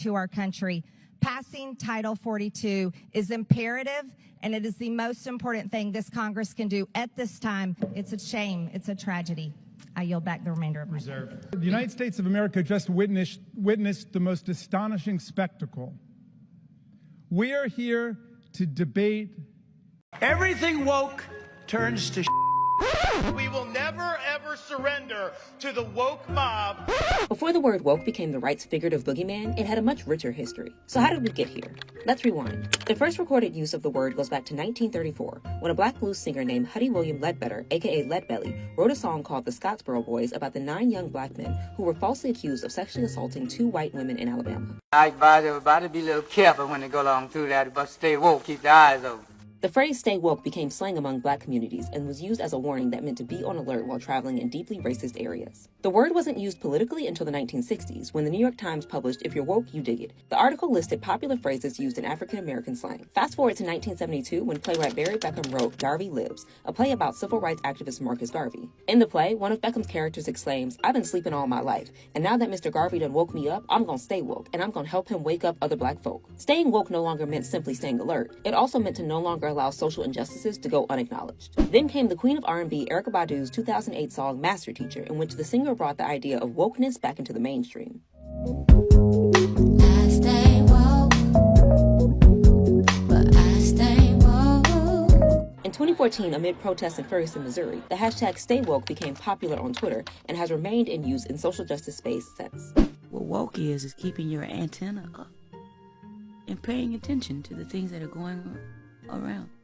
to our country. Passing Title 42 is imperative, and it is the most important thing this Congress can do at this time. It's a shame. It's a tragedy. I yield back the remainder of my time. The United States of America just witnessed the most astonishing spectacle. We are here to debate. Everything woke turns to We will never, ever surrender to the woke mob. Before the word woke became the right's figurative boogeyman, it had a much richer history. So how did we get here? Let's rewind. The first recorded use of the word goes back to 1934, when a black blues singer named Huddy William Ledbetter, aka Leadbelly, wrote a song called The Scottsboro Boys about the 9 young black men who were falsely accused of sexually assaulting 2 white women in Alabama. I advise everybody to be a little careful when they go along through that, but stay woke, keep their eyes open. The phrase "stay woke" became slang among black communities and was used as a warning that meant to be on alert while traveling in deeply racist areas. The word wasn't used politically until the 1960s, when the New York Times published If You're Woke, You Dig It. The article listed popular phrases used in African-American slang. Fast forward to 1972, when playwright Barry Beckham wrote Garvey Lives, a play about civil rights activist Marcus Garvey. In the play, one of Beckham's characters exclaims, "I've been sleeping all my life, and now that Mr. Garvey done woke me up, I'm gonna stay woke, and I'm gonna help him wake up other black folk." Staying woke no longer meant simply staying alert. It also meant to no longer allow social injustices to go unacknowledged. Then came the queen of R&B, Erykah Badu's 2008 song Master Teacher, in which the singer brought the idea of wokeness back into the mainstream. I stay woke, but I stay woke. In 2014, amid protests in Ferguson, Missouri, the hashtag #StayWoke became popular on Twitter and has remained in use in social justice space since. What woke is keeping your antenna up and paying attention to the things that are going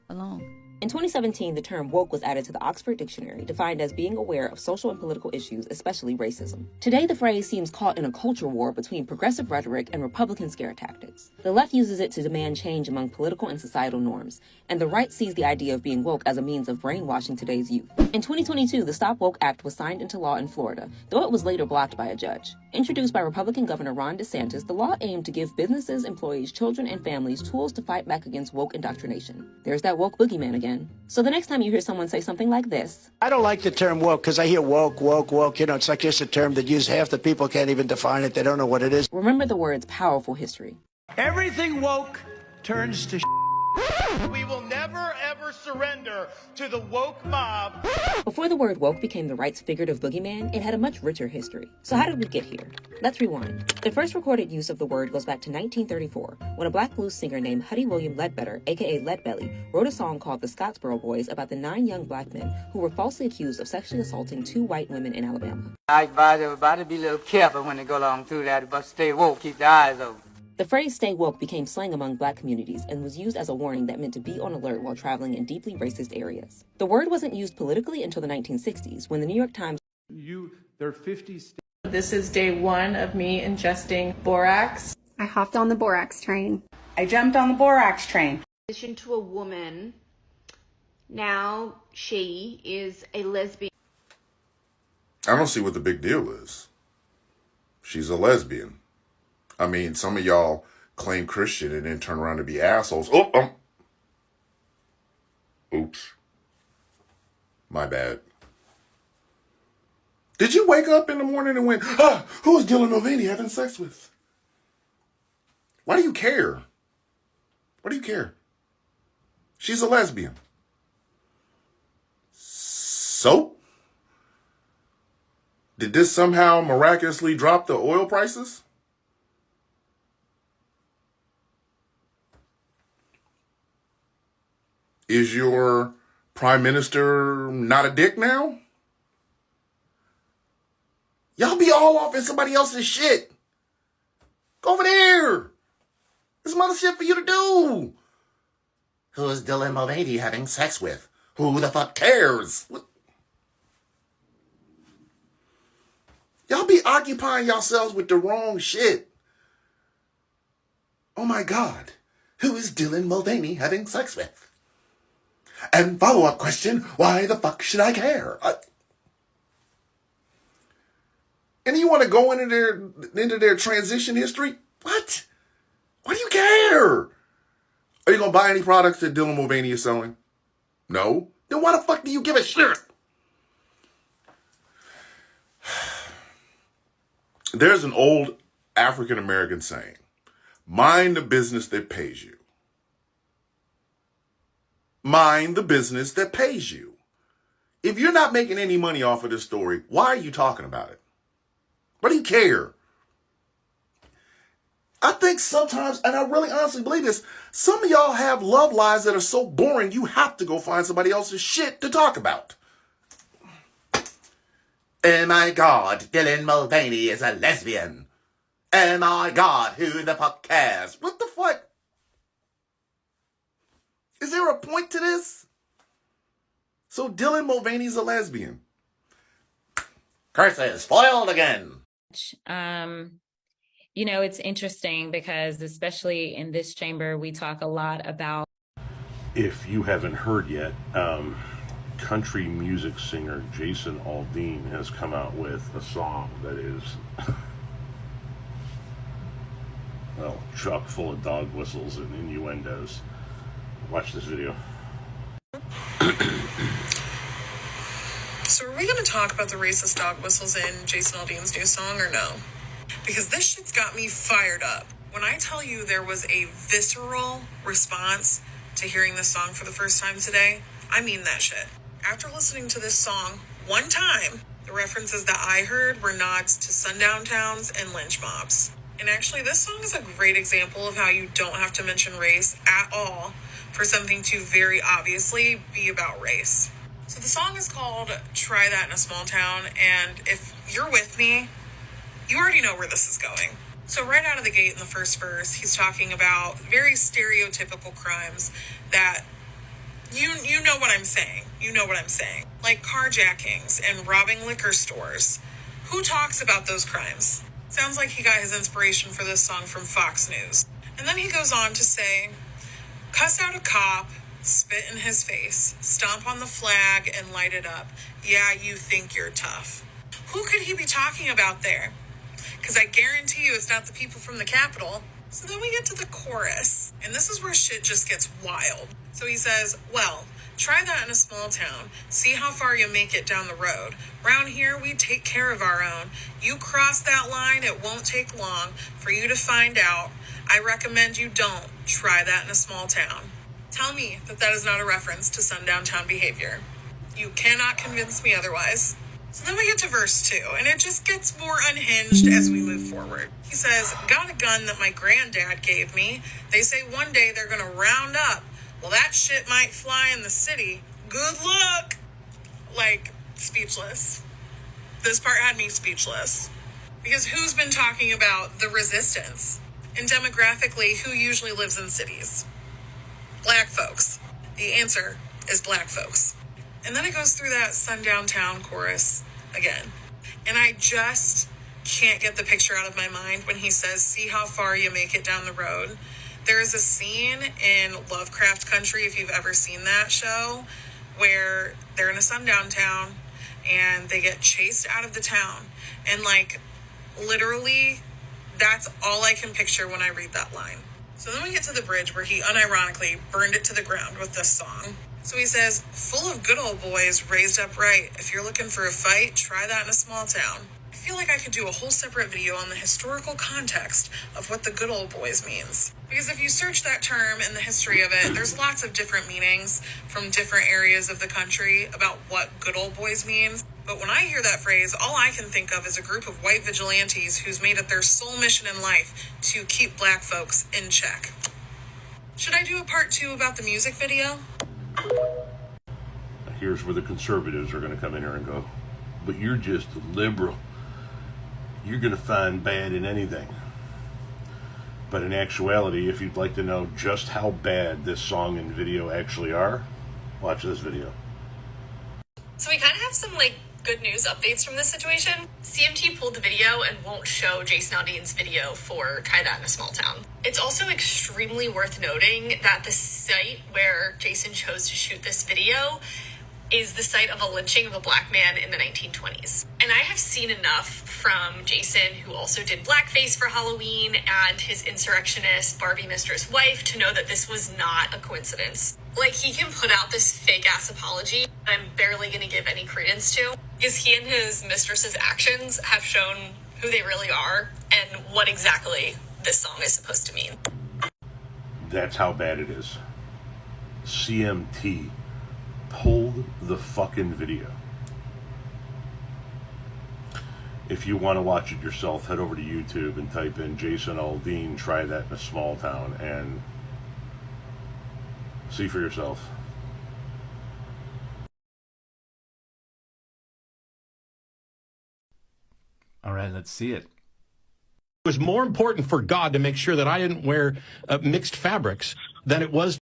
along. In 2017, the term woke was added to the Oxford Dictionary, defined as being aware of social and political issues, especially racism. Today, the phrase seems caught in a culture war between progressive rhetoric and Republican scare tactics. The left uses it to demand change among political and societal norms, and the right sees the idea of being woke as a means of brainwashing today's youth. In 2022, the Stop Woke Act was signed into law in Florida, though it was later blocked by a judge. Introduced by Republican Governor Ron DeSantis, the law aimed to give businesses, employees, children, and families tools to fight back against woke indoctrination. There's that woke boogeyman again. So the next time you hear someone say something like this, I don't like the term woke because I hear woke. It's like just a term that use half the people can't even define it. They don't know what it is. remember the word's powerful history. Everything woke turns to We will never, ever surrender to the woke mob. Before the word woke became the right's figurative boogeyman, it had a much richer history. So how did we get here? Let's rewind. The first recorded use of the word goes back to 1934, when a black blues singer named Huddy William Ledbetter, aka Leadbelly, wrote a song called The Scottsboro Boys about the 9 young black men who were falsely accused of sexually assaulting 2 white women in Alabama. I advise everybody to be a little careful when they go along through that, but stay woke, keep their eyes open. The phrase "stay woke" became slang among black communities and was used as a warning that meant to be on alert while traveling in deeply racist areas. The word wasn't used politically until the 1960s, when the New York Times There are 50 states. This is day 1 of me ingesting borax. I hopped on the borax train. I jumped on the borax train. To a woman, now she is a lesbian. I don't see what the big deal is. She's a lesbian. I mean, some of y'all claim Christian and then turn around to be assholes. Oops. My bad. Did you wake up in the morning and went, who's Dylan Mulvaney having sex with? Why do you care? Why do you care? She's a lesbian. So? Did this somehow miraculously drop the oil prices? Is your prime minister not a dick now? Y'all be all off in somebody else's shit. Go over there. There's some other shit for you to do. Who's Dylan Mulvaney having sex with? Who the fuck cares? Y'all be occupying yourselves with the wrong shit. Oh my God. Who is Dylan Mulvaney having sex with? And follow-up question, why the fuck should I care? And you want to go into their transition history? What? Why do you care? Are you going to buy any products that Dylan Mulvaney is selling? No? Then why the fuck do you give a shit? There's an old African-American saying, Mind the business that pays you. Mind the business that pays you. If you're not making any money off of this story, why are you talking about it? Why do you care? I think sometimes, and I really honestly believe this, some of y'all have love lives that are so boring you have to go find somebody else's shit to talk about. Oh my God, Dylan Mulvaney is a lesbian. Oh my God, who the fuck cares? What the fuck? Is there a point to this? So Dylan Mulvaney's a lesbian. Curses, spoiled again. You know, it's interesting because especially in this chamber, we talk a lot about. If you haven't heard yet, country music singer Jason Aldean has come out with a song that is, well, chock full of dog whistles and innuendos. Watch this video. So are we going to talk about the racist dog whistles in Jason Aldean's new song or no? Because this shit's got me fired up. When I tell you there was a visceral response to hearing this song for the first time today, I mean that shit. After listening to this song one time, the references that I heard were nods to sundown towns and lynch mobs. And actually, this song is a great example of how you don't have to mention race at all for something to very obviously be about race. So the song is called Try That in a Small Town, and if you're with me, you already know where this is going. So right out of the gate in the first verse, he's talking about very stereotypical crimes that you know what I'm saying. You know what I'm saying. Like carjackings and robbing liquor stores. Who talks about those crimes? Sounds like he got his inspiration for this song from Fox News. And then he goes on to say, cuss out a cop, spit in his face, stomp on the flag and light it up. Yeah, you think you're tough. Who could he be talking about there? Because I guarantee you it's not the people from the Capitol. So then we get to the chorus, and this is where shit just gets wild. So he says, well, try that in a small town. See how far you make it down the road. Round here, we take care of our own. You cross that line, it won't take long for you to find out. I recommend you don't try that in a small town. Tell me that that is not a reference to sundown town behavior. You cannot convince me otherwise. So then we get to verse 2, and it just gets more unhinged as we move forward. He says, got a gun that my granddad gave me. They say one day they're going to round up. Well, that shit might fly in the city. Good luck. Like, speechless. This part had me speechless. Because who's been talking about the resistance? And demographically, who usually lives in cities? Black folks. The answer is black folks. And then it goes through that sundown town chorus again. And I just can't get the picture out of my mind when he says, see how far you make it down the road. There is a scene in Lovecraft Country, if you've ever seen that show, where they're in a sundown town and they get chased out of the town. And like, literally, that's all I can picture when I read that line. So then we get to the bridge where he unironically burned it to the ground with this song. So he says, full of good old boys raised up right. If you're looking for a fight, try that in a small town. I feel like I could do a whole separate video on the historical context of what the good old boys means. Because if you search that term and the history of it, there's lots of different meanings from different areas of the country about what good old boys means. But when I hear that phrase, all I can think of is a group of white vigilantes who's made it their sole mission in life to keep black folks in check. Should I do a part 2 about the music video? Here's where the conservatives are going to come in here and go, but you're just a liberal. You're going to find bad in anything. But in actuality, if you'd like to know just how bad this song and video actually are, watch this video. So we kind of have some good news updates from this situation. CMT pulled the video and won't show Jason Aldean's video for Try That in a Small Town. It's also extremely worth noting that the site where Jason chose to shoot this video is the site of a lynching of a black man in the 1920s. And I have seen enough from Jason, who also did blackface for Halloween, and his insurrectionist Barbie mistress wife, to know that this was not a coincidence. He can put out this fake-ass apology that I'm barely going to give any credence to, because he and his mistress's actions have shown who they really are and what exactly this song is supposed to mean. That's how bad it is. CMT pulled the fucking video. If you want to watch it yourself, head over to YouTube and type in Jason Aldean, try that in a small town, and see for yourself. All right, let's see it. It was more important for God to make sure that I didn't wear mixed fabrics than it was.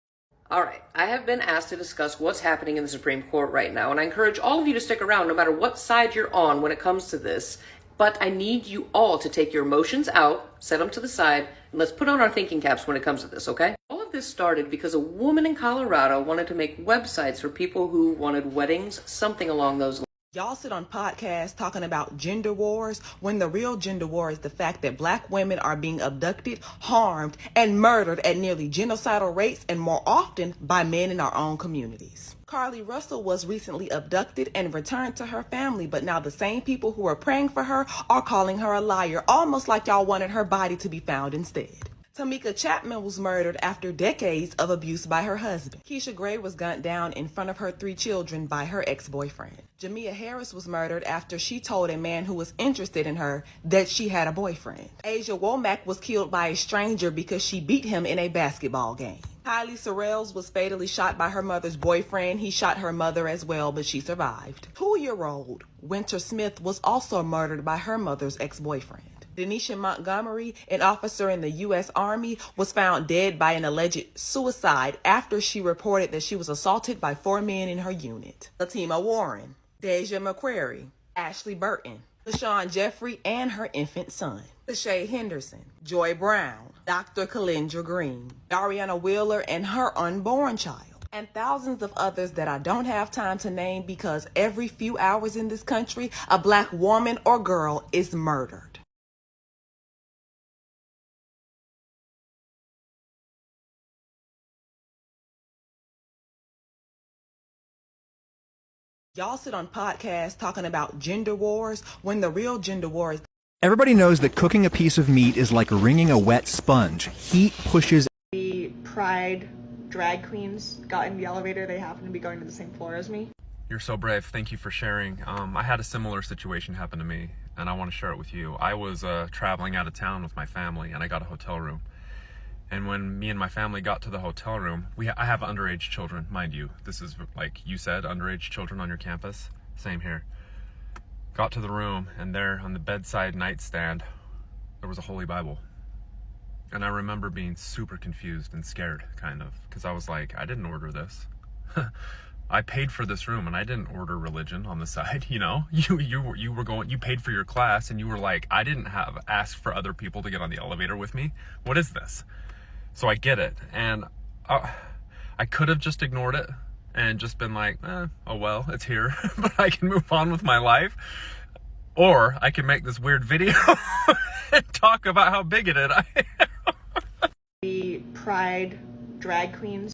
All right, I have been asked to discuss what's happening in the Supreme Court right now, and I encourage all of you to stick around no matter what side you're on when it comes to this. But I need you all to take your emotions out, set them to the side, and let's put on our thinking caps when it comes to this, okay? All of this started because a woman in Colorado wanted to make websites for people who wanted weddings, something along those lines. Y'all sit on podcasts talking about gender wars when the real gender war is the fact that black women are being abducted, harmed, and murdered at nearly genocidal rates, and more often by men in our own communities. Carly Russell was recently abducted and returned to her family, but now the same people who are praying for her are calling her a liar, almost like y'all wanted her body to be found instead. Tamika Chapman was murdered after decades of abuse by her husband. Keisha Gray was gunned down in front of her 3 children by her ex-boyfriend. Jamia Harris was murdered after she told a man who was interested in her that she had a boyfriend. Asia Womack was killed by a stranger because she beat him in a basketball game. Kylie Sorrells was fatally shot by her mother's boyfriend. He shot her mother as well, but she survived. 2-year-old Winter Smith was also murdered by her mother's ex-boyfriend. Denisha Montgomery, an officer in the U.S. Army, was found dead by an alleged suicide after she reported that she was assaulted by 4 men in her unit. Latima Warren, Deja McQuarrie, Ashley Burton, LaShawn Jeffrey and her infant son, Lachey Henderson, Joy Brown, Dr. Kalendra Green, Dariana Wheeler and her unborn child, and thousands of others that I don't have time to name because every few hours in this country, a black woman or girl is murdered. Y'all sit on podcasts talking about gender wars when the real gender war is... Everybody knows that cooking a piece of meat is like wringing a wet sponge. Heat pushes... The Pride drag queens got in the elevator. They happen to be going to the same floor as me. You're so brave. Thank you for sharing. I had a similar situation happen to me, and I want to share it with you. I was traveling out of town with my family, and I got a hotel room. And when me and my family got to the hotel room, I have underage children, mind you. This is, like you said, underage children on your campus. Same here. Got to the room, and there on the bedside nightstand, there was a Holy Bible. And I remember being super confused and scared, kind of, because I was like, I didn't order this. I paid for this room, and I didn't order religion on the side, you know? You paid for your class, and you were like, I didn't ask for other people to get on the elevator with me. What is this? So I get it, and I could have just ignored it and just been like, oh well, it's here, but I can move on with my life. Or I can make this weird video and talk about how bigoted I am. The Pride drag queens.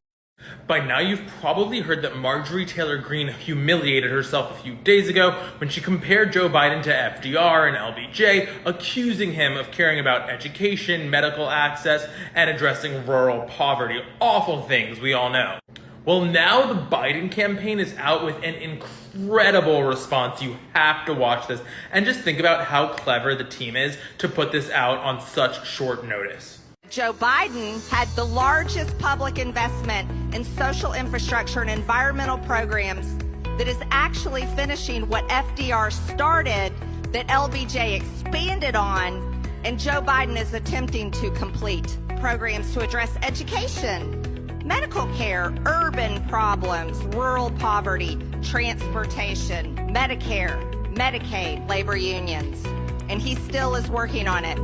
By now you've probably heard that Marjorie Taylor Greene humiliated herself a few days ago when she compared Joe Biden to FDR and LBJ, accusing him of caring about education, medical access, and addressing rural poverty. Awful things we all know. Well, now the Biden campaign is out with an incredible response. You have to watch this and just think about how clever the team is to put this out on such short notice. Joe Biden had the largest public investment in social infrastructure and environmental programs that is actually finishing what FDR started, that LBJ expanded on, and Joe Biden is attempting to complete. Programs to address education, medical care, urban problems, rural poverty, transportation, Medicare, Medicaid, labor unions. And he still is working on it.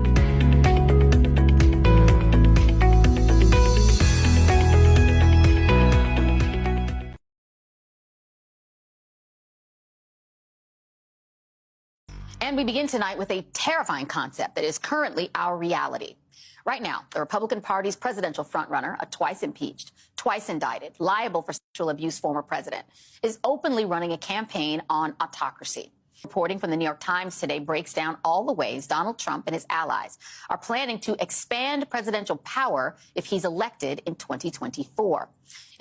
And we begin tonight with a terrifying concept that is currently our reality. Right now, the Republican Party's presidential frontrunner, a twice impeached, twice indicted, liable for sexual abuse former president, is openly running a campaign on autocracy. Reporting from the New York Times today breaks down all the ways Donald Trump and his allies are planning to expand presidential power if he's elected in 2024.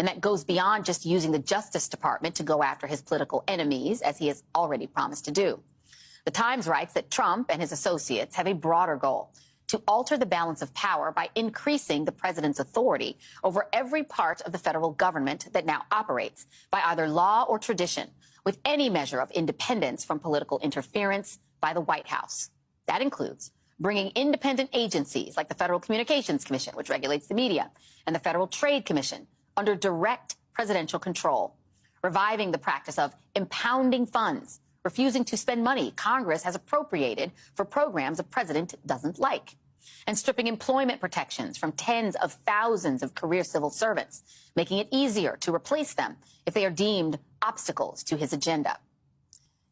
And that goes beyond just using the Justice Department to go after his political enemies, as he has already promised to do. The Times writes that Trump and his associates have a broader goal: to alter the balance of power by increasing the president's authority over every part of the federal government that now operates by either law or tradition, with any measure of independence from political interference by the White House. That includes bringing independent agencies like the Federal Communications Commission, which regulates the media, and the Federal Trade Commission under direct presidential control, reviving the practice of impounding funds, refusing to spend money Congress has appropriated for programs the president doesn't like, and stripping employment protections from tens of thousands of career civil servants, making it easier to replace them if they are deemed obstacles to his agenda.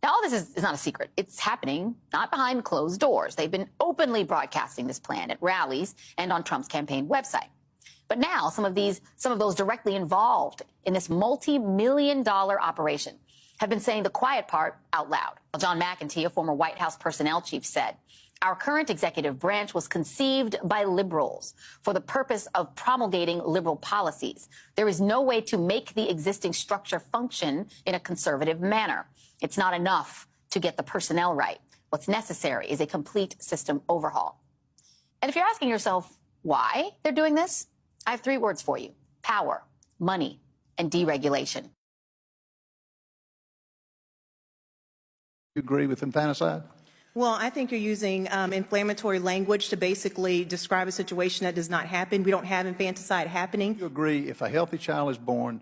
Now, all this is not a secret. It's happening not behind closed doors. They've been openly broadcasting this plan at rallies and on Trump's campaign website. But now some of those directly involved in this multi-million-dollar operation have been saying the quiet part out loud. John McEntee, a former White House personnel chief, said, "Our current executive branch was conceived by liberals for the purpose of promulgating liberal policies. There is no way to make the existing structure function in a conservative manner. It's not enough to get the personnel right. What's necessary is a complete system overhaul." And if you're asking yourself why they're doing this, I have 3 words for you: power, money, and deregulation. You agree with infanticide? Well, I think you're using inflammatory language to basically describe a situation that does not happen. We don't have infanticide happening. You agree if a healthy child is born,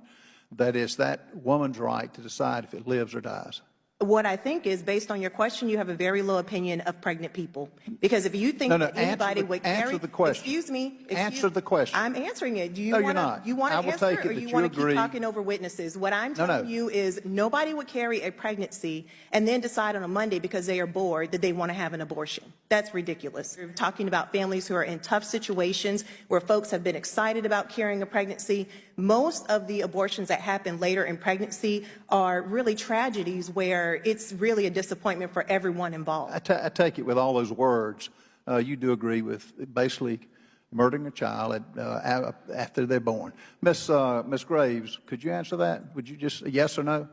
that it's that woman's right to decide if it lives or dies? What I think is, based on your question, you have a very low opinion of pregnant people. Because if you think that anybody would carry... Answer the question. Excuse me. Answer the question. I'm answering it. Do you No, want you're not. You want I to will answer, take it or that you you want to agree. keep talking over witnesses? What I'm telling you is nobody would carry a pregnancy and then decide on a Monday because they are bored that they want to have an abortion. That's ridiculous. We're talking about families who are in tough situations where folks have been excited about carrying a pregnancy. Most of the abortions that happen later in pregnancy are really tragedies where it's really a disappointment for everyone involved. I take it with all those words, you do agree with basically murdering a child after they're born. Miss Graves, could you answer that? Would you just, yes or no?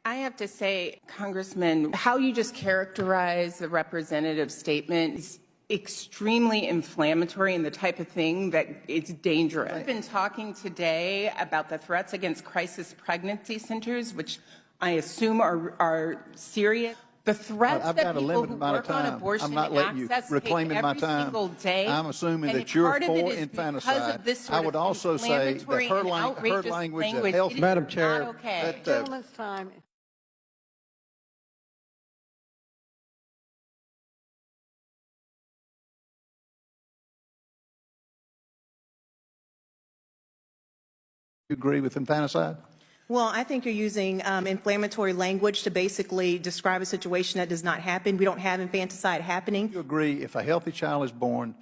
I have to say, Congressman, how you just characterize the representative's statement is extremely inflammatory and the type of thing that it's dangerous. I've been talking today about the threats against crisis pregnancy centers, which I assume are serious. The threats that people who work on abortion access take every single day. I'm assuming that you're for infanticide. I would also say that her language that health... Madam Chair, gentleman's time. You agree with infanticide? Well, I think you're using inflammatory language to basically describe a situation that does not happen. We don't have infanticide happening. You agree if a healthy child is born,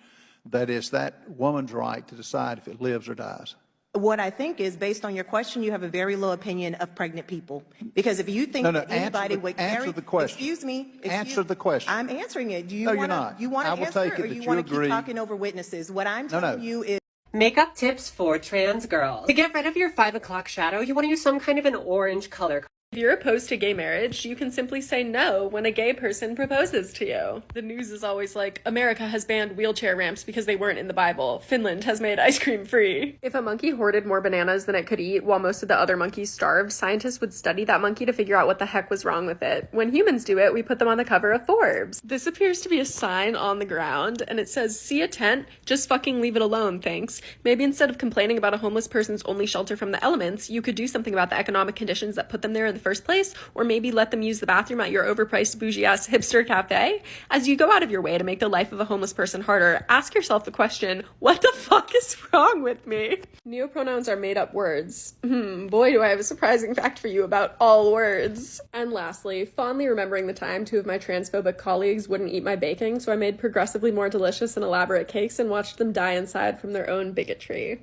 that it's that woman's right to decide if it lives or dies? What I think is, based on your question, you have a very low opinion of pregnant people. Because if you think that anybody would carry... Answer the question. Excuse me. Answer the question. I'm answering it. Do you No, want you're not. You want I to will answer, take it or that you you want to keep agree. talking over witnesses? What I'm telling you is... Makeup tips for trans girls. To get rid of your 5 o'clock shadow, you want to use some kind of an orange color. If you're opposed to gay marriage, you can simply say no when a gay person proposes to you. The news is always like, America has banned wheelchair ramps because they weren't in the Bible. Finland has made ice cream free. If a monkey hoarded more bananas than it could eat while most of the other monkeys starved, scientists would study that monkey to figure out what the heck was wrong with it. When humans do it, we put them on the cover of Forbes. This appears to be a sign on the ground, and it says, "See a tent? Just fucking leave it alone, thanks." Maybe instead of complaining about a homeless person's only shelter from the elements, you could do something about the economic conditions that put them there in the first place, or maybe let them use the bathroom at your overpriced bougie-ass hipster cafe. As you go out of your way to make the life of a homeless person harder, ask yourself the question, what the fuck is wrong with me? Neopronouns are made-up words. Boy, do I have a surprising fact for you about all words. And lastly, fondly remembering the time 2 of my transphobic colleagues wouldn't eat my baking, so I made progressively more delicious and elaborate cakes and watched them die inside from their own bigotry.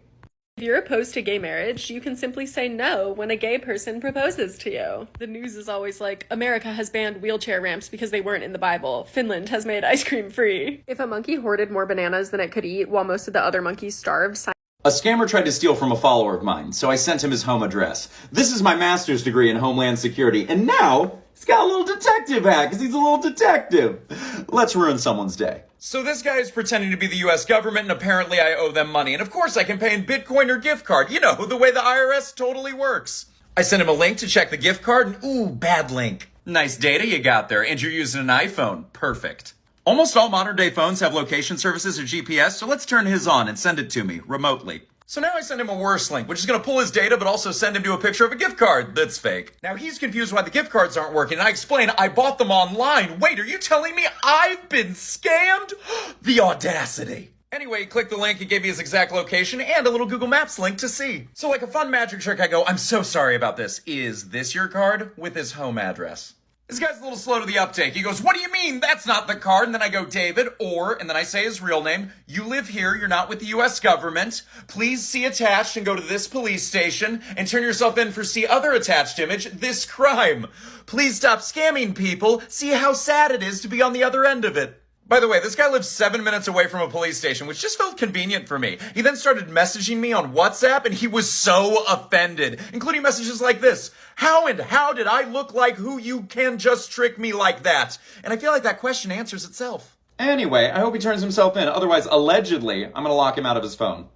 If you're opposed to gay marriage, you can simply say no when a gay person proposes to you. The news is always like, America has banned wheelchair ramps because they weren't in the Bible. Finland has made ice cream free. If a monkey hoarded more bananas than it could eat while most of the other monkeys starved, A scammer tried to steal from a follower of mine, so I sent him his home address. This is my master's degree in Homeland Security, and now he's got a little detective hat because he's a little detective. Let's ruin someone's day. So this guy is pretending to be the US government, and apparently I owe them money. And of course I can pay in Bitcoin or gift card. You know, the way the IRS totally works. I sent him a link to check the gift card, and ooh, bad link. Nice data you got there, and you're using an iPhone. Perfect. Almost all modern day phones have location services or GPS, so let's turn his on and send it to me remotely. So now I send him a worse link, which is going to pull his data, but also send him to a picture of a gift card that's fake. Now he's confused why the gift cards aren't working, and I explain I bought them online. Wait, are you telling me I've been scammed? The audacity. Anyway, he clicked the link, it gave me his exact location and a little Google Maps link to see. So like a fun magic trick, I go, I'm so sorry about this. Is this your card? With his home address. This guy's a little slow to the uptake. He goes, what do you mean? That's not the card. And then I go, David, and then I say his real name. You live here. You're not with the U.S. government. Please see attached and go to this police station and turn yourself in for see other attached image, this crime. Please stop scamming people. See how sad it is to be on the other end of it. By the way, this guy lives 7 minutes away from a police station, which just felt convenient for me. He then started messaging me on WhatsApp, and he was so offended, including messages like this. How did I look like who you can just trick me like that? And I feel like that question answers itself. Anyway, I hope he turns himself in. Otherwise, allegedly, I'm going to lock him out of his phone.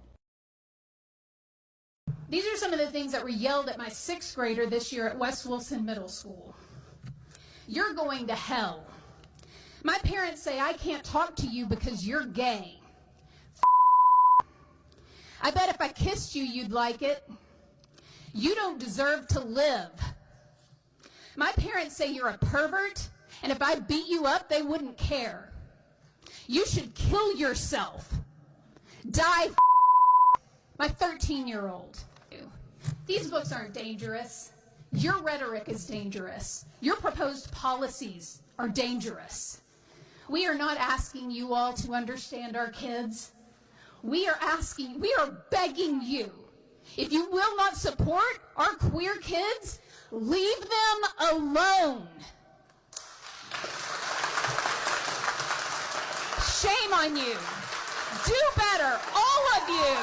These are some of the things that were yelled at my 6th grader this year at West Wilson Middle School. You're going to hell. My parents say I can't talk to you because you're gay. I bet if I kissed you, you'd like it. You don't deserve to live. My parents say you're a pervert, and if I beat you up, they wouldn't care. You should kill yourself. Die. My 13-year-old. These books aren't dangerous. Your rhetoric is dangerous. Your proposed policies are dangerous. We are not asking you all to understand our kids. We are begging you. If you will not support our queer kids, leave them alone. Shame on you. Do better, all of you.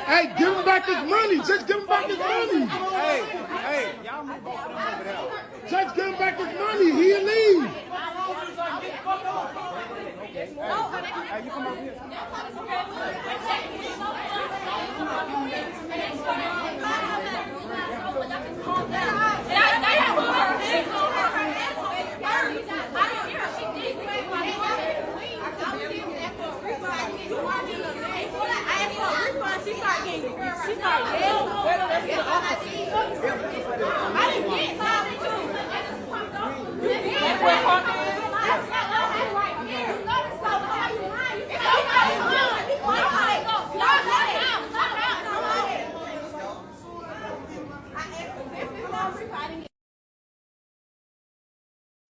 Hey, give him back his money. Just give him back his money. Hey, y'all move both of them over there. Just give him back his money. He'll leave. Hey, you come over here.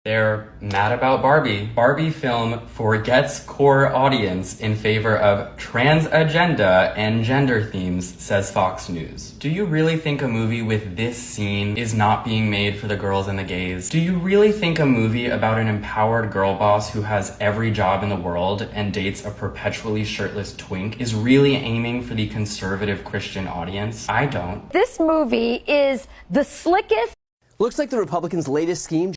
They're mad about Barbie. Barbie film forgets core audience in favor of trans agenda and gender themes, says Fox News. Do you really think a movie with this scene is not being made for the girls and the gays? Do you really think a movie about an empowered girl boss who has every job in the world and dates a perpetually shirtless twink is really aiming for the conservative Christian audience? I don't. This movie is the slickest. Looks like the Republicans' latest scheme.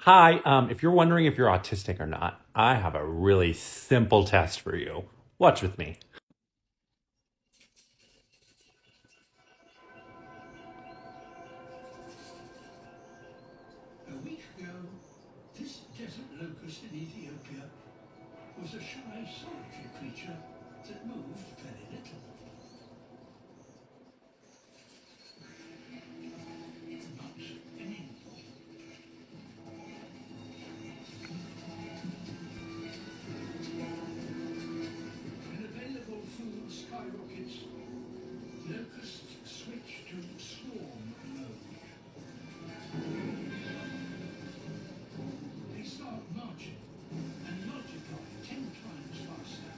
Hi, if you're wondering if you're autistic or not, I have a really simple test for you. Watch with me. A week ago, this desert locust in Ethiopia was a shy, solitary creature that moved very little. Not anymore. When available food skyrockets, locusts switch to swarm mode. They start marching and multiply 10 times faster.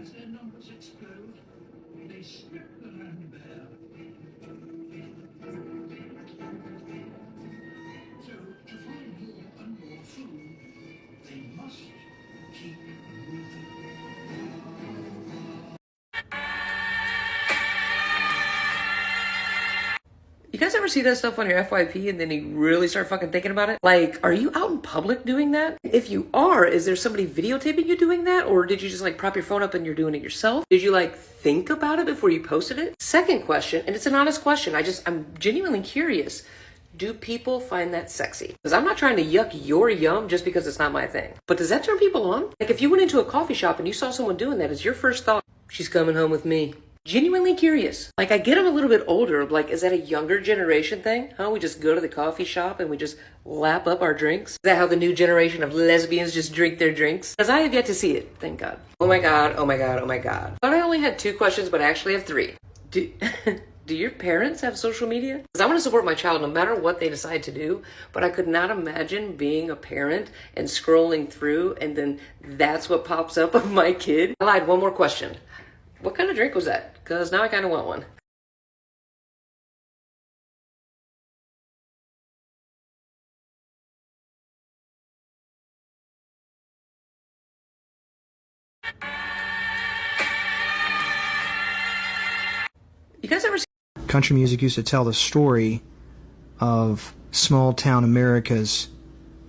As their numbers explode, they strip the land bare. So, to find more and more food, they must keep moving. You guys ever see that stuff on your FYP and then you really start fucking thinking about it? Like, are you out in public doing that? If you are, is there somebody videotaping you doing that? Or did you just like prop your phone up and you're doing it yourself? Did you like think about it before you posted it? Second question, and it's an honest question, I'm genuinely curious. Do people find that sexy? Because I'm not trying to yuck your yum just because it's not my thing. But does that turn people on? Like if you went into a coffee shop and you saw someone doing that, is your first thought, she's coming home with me? Genuinely curious. Like I get I'm a little bit older, like is that a younger generation thing? Huh? We just go to the coffee shop and we just lap up our drinks? Is that how the new generation of lesbians just drink their drinks? Because I have yet to see it, thank God. Oh my God, oh my God, oh my God. Thought I only had 2 questions, but I actually have 3. Do your parents have social media? Because I want to support my child no matter what they decide to do, but I could not imagine being a parent and scrolling through and then that's what pops up of my kid. I lied, one more question. What kind of drink was that? Because now I kind of want one. You guys ever see Country music used to tell the story of small town America's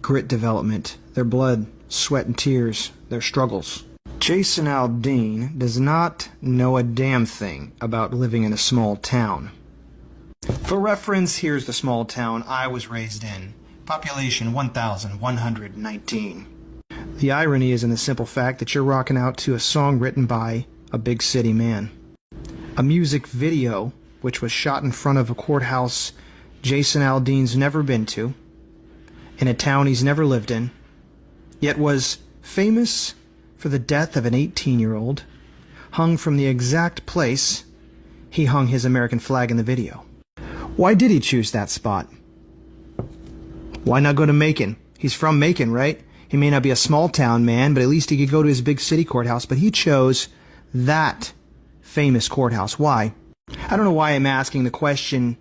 grit development, their blood, sweat, and tears, their struggles. Jason Aldean does not know a damn thing about living in a small town. For reference, here's the small town I was raised in. Population 1,119. The irony is in the simple fact that you're rocking out to a song written by a big city man. A music video, which was shot in front of a courthouse Jason Aldean's never been to, in a town he's never lived in, yet was famous for the death of an 18-year-old, hung from the exact place he hung his American flag in the video. Why did he choose that spot? Why not go to Macon? He's from Macon, right? He may not be a small town man, but at least he could go to his big city courthouse, but he chose that famous courthouse. Why? I don't know why I'm asking the question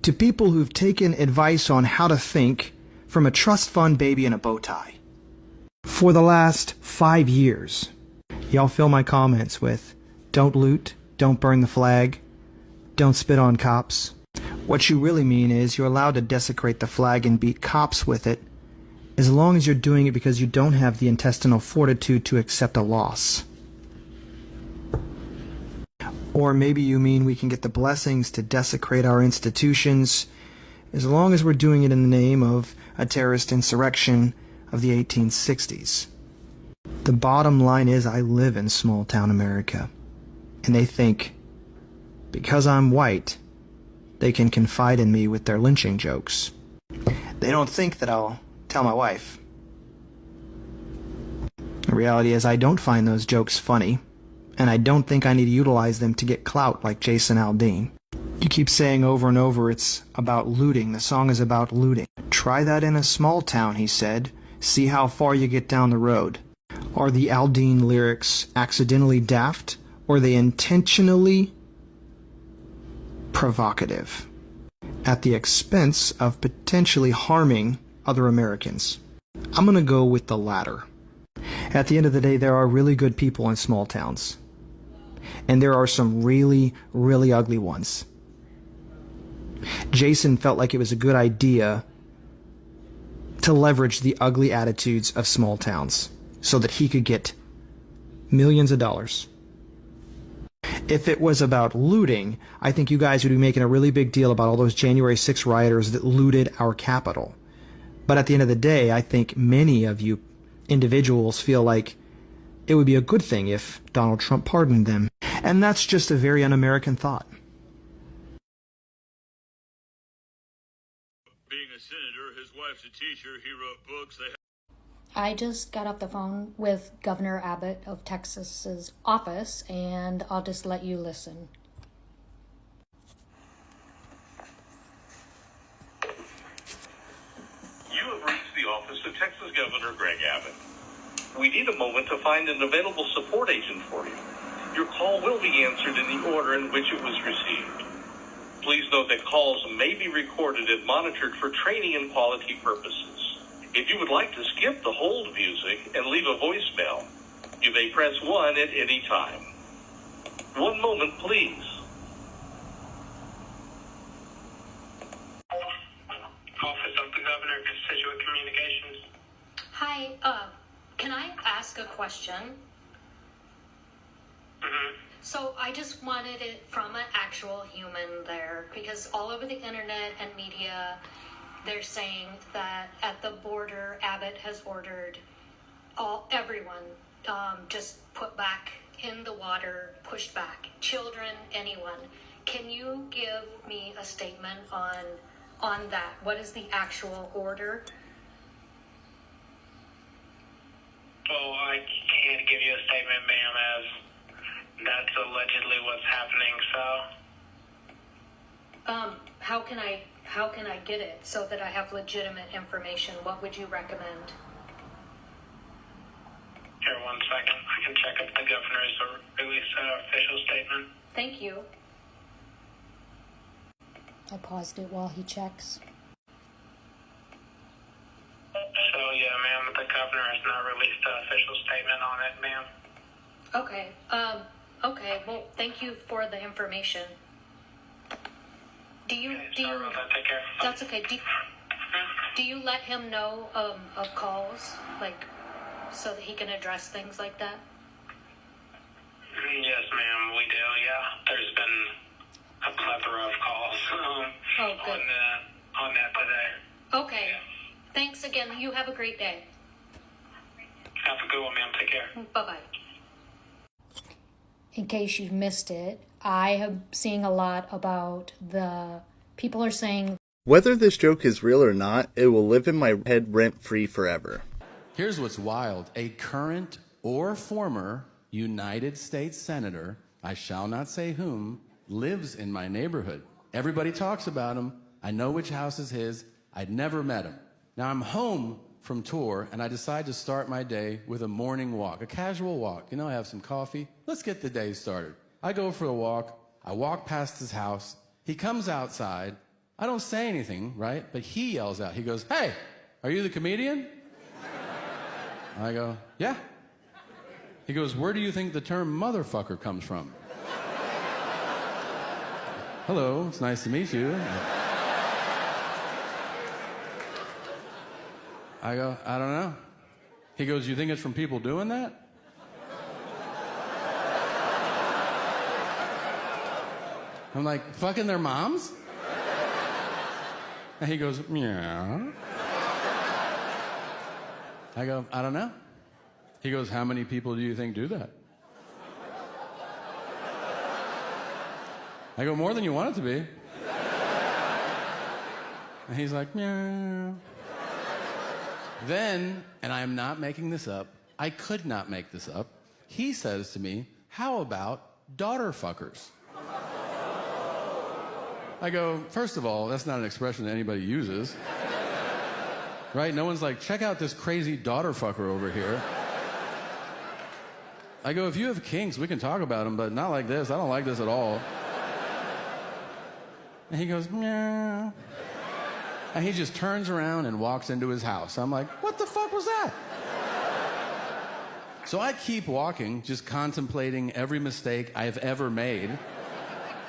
to people who've taken advice on how to think from a trust fund baby in a bow tie. For the last 5 years, y'all fill my comments with, don't loot, don't burn the flag, don't spit on cops. What you really mean is you're allowed to desecrate the flag and beat cops with it, as long as you're doing it because you don't have the intestinal fortitude to accept a loss. Or maybe you mean we can get the blessings to desecrate our institutions, as long as we're doing it in the name of a terrorist insurrection of the 1860s. The bottom line is I live in small town America, and they think, because I'm white, they can confide in me with their lynching jokes. They don't think that I'll tell my wife. The reality is I don't find those jokes funny, and I don't think I need to utilize them to get clout like Jason Aldean. You keep saying over and over it's about looting. The song is about looting. Try that in a small town, he said. See how far you get down the road. Are the Aldean lyrics accidentally daft, or are they intentionally provocative, at the expense of potentially harming other Americans? I'm going to go with the latter. At the end of the day, there are really good people in small towns. And there are some really, really ugly ones. Jason felt like it was a good idea to leverage the ugly attitudes of small towns so that he could get millions of dollars. If it was about looting, I think you guys would be making a really big deal about all those January 6 rioters that looted our Capitol. But at the end of the day, I think many of you individuals feel like it would be a good thing if Donald Trump pardoned them. And that's just a very un-American thought. Being a senator, his wife's a teacher, he wrote books. I just got off the phone with Governor Abbott of Texas's office, and I'll just let you listen. You have reached the office of Texas Governor Greg Abbott. We need a moment to find an available support agent for you. Your call will be answered in the order in which it was received. Please note that calls may be recorded and monitored for training and quality purposes. If you would like to skip the hold music and leave a voicemail, you may press 1 at any time. One moment, please. Office of the Governor, Constituent Communications. Hi, can I ask a question? So I just wanted it from an actual human there, because all over the internet and media, they're saying that at the border, Abbott has ordered everyone just put back in the water, pushed back, children, anyone. Can you give me a statement on that? What is the actual order? Well, I can't give you a statement, ma'am, as that's allegedly what's happening, so. How can I get it so that I have legitimate information? What would you recommend? Here, 1 second. I can check if the governor's released an official statement. Thank you. I paused it while he checks. So, yeah, ma'am, the governor has not released an official statement on it, ma'am. Okay. Okay. Well, thank you for the information. Do you that's okay. Do you let him know of calls, like, so that he can address things like that? Yes, ma'am, we do, yeah. There's been a plethora of calls on that today. Okay. Thanks again. You have a great day. Have a good one, ma'am. Take care. Bye-bye. In case you missed it, I am seeing a lot about people are saying, whether this joke is real or not, it will live in my head rent-free forever. Here's what's wild. A current or former United States Senator, I shall not say whom, lives in my neighborhood. Everybody talks about him. I know which house is his. I'd never met him. Now I'm home from tour, and I decide to start my day with a morning walk, a casual walk. You know, I have some coffee. Let's get the day started. I go for a walk. I walk past his house. He comes outside. I don't say anything, right? But he yells out. He goes, "Hey, are you the comedian?" I go, "Yeah." He goes, "Where do you think the term motherfucker comes from?" "Hello, it's nice to meet you." I go, "I don't know." He goes, "You think it's from people doing that?" I'm like, "Fucking their moms?" And he goes, "Meow." I go, "I don't know." He goes, "How many people do you think do that?" I go, "More than you want it to be." And he's like, "Meow." Then, and I am not making this up, I could not make this up, he says to me, "How about daughter fuckers?" I go, "First of all, that's not an expression that anybody uses." Right? No one's like, "Check out this crazy daughter fucker over here." I go, "If you have kinks, we can talk about them, but not like this. I don't like this at all." And he goes, "Meow." And he just turns around and walks into his house. I'm like, "What the fuck was that?" So I keep walking, just contemplating every mistake I've ever made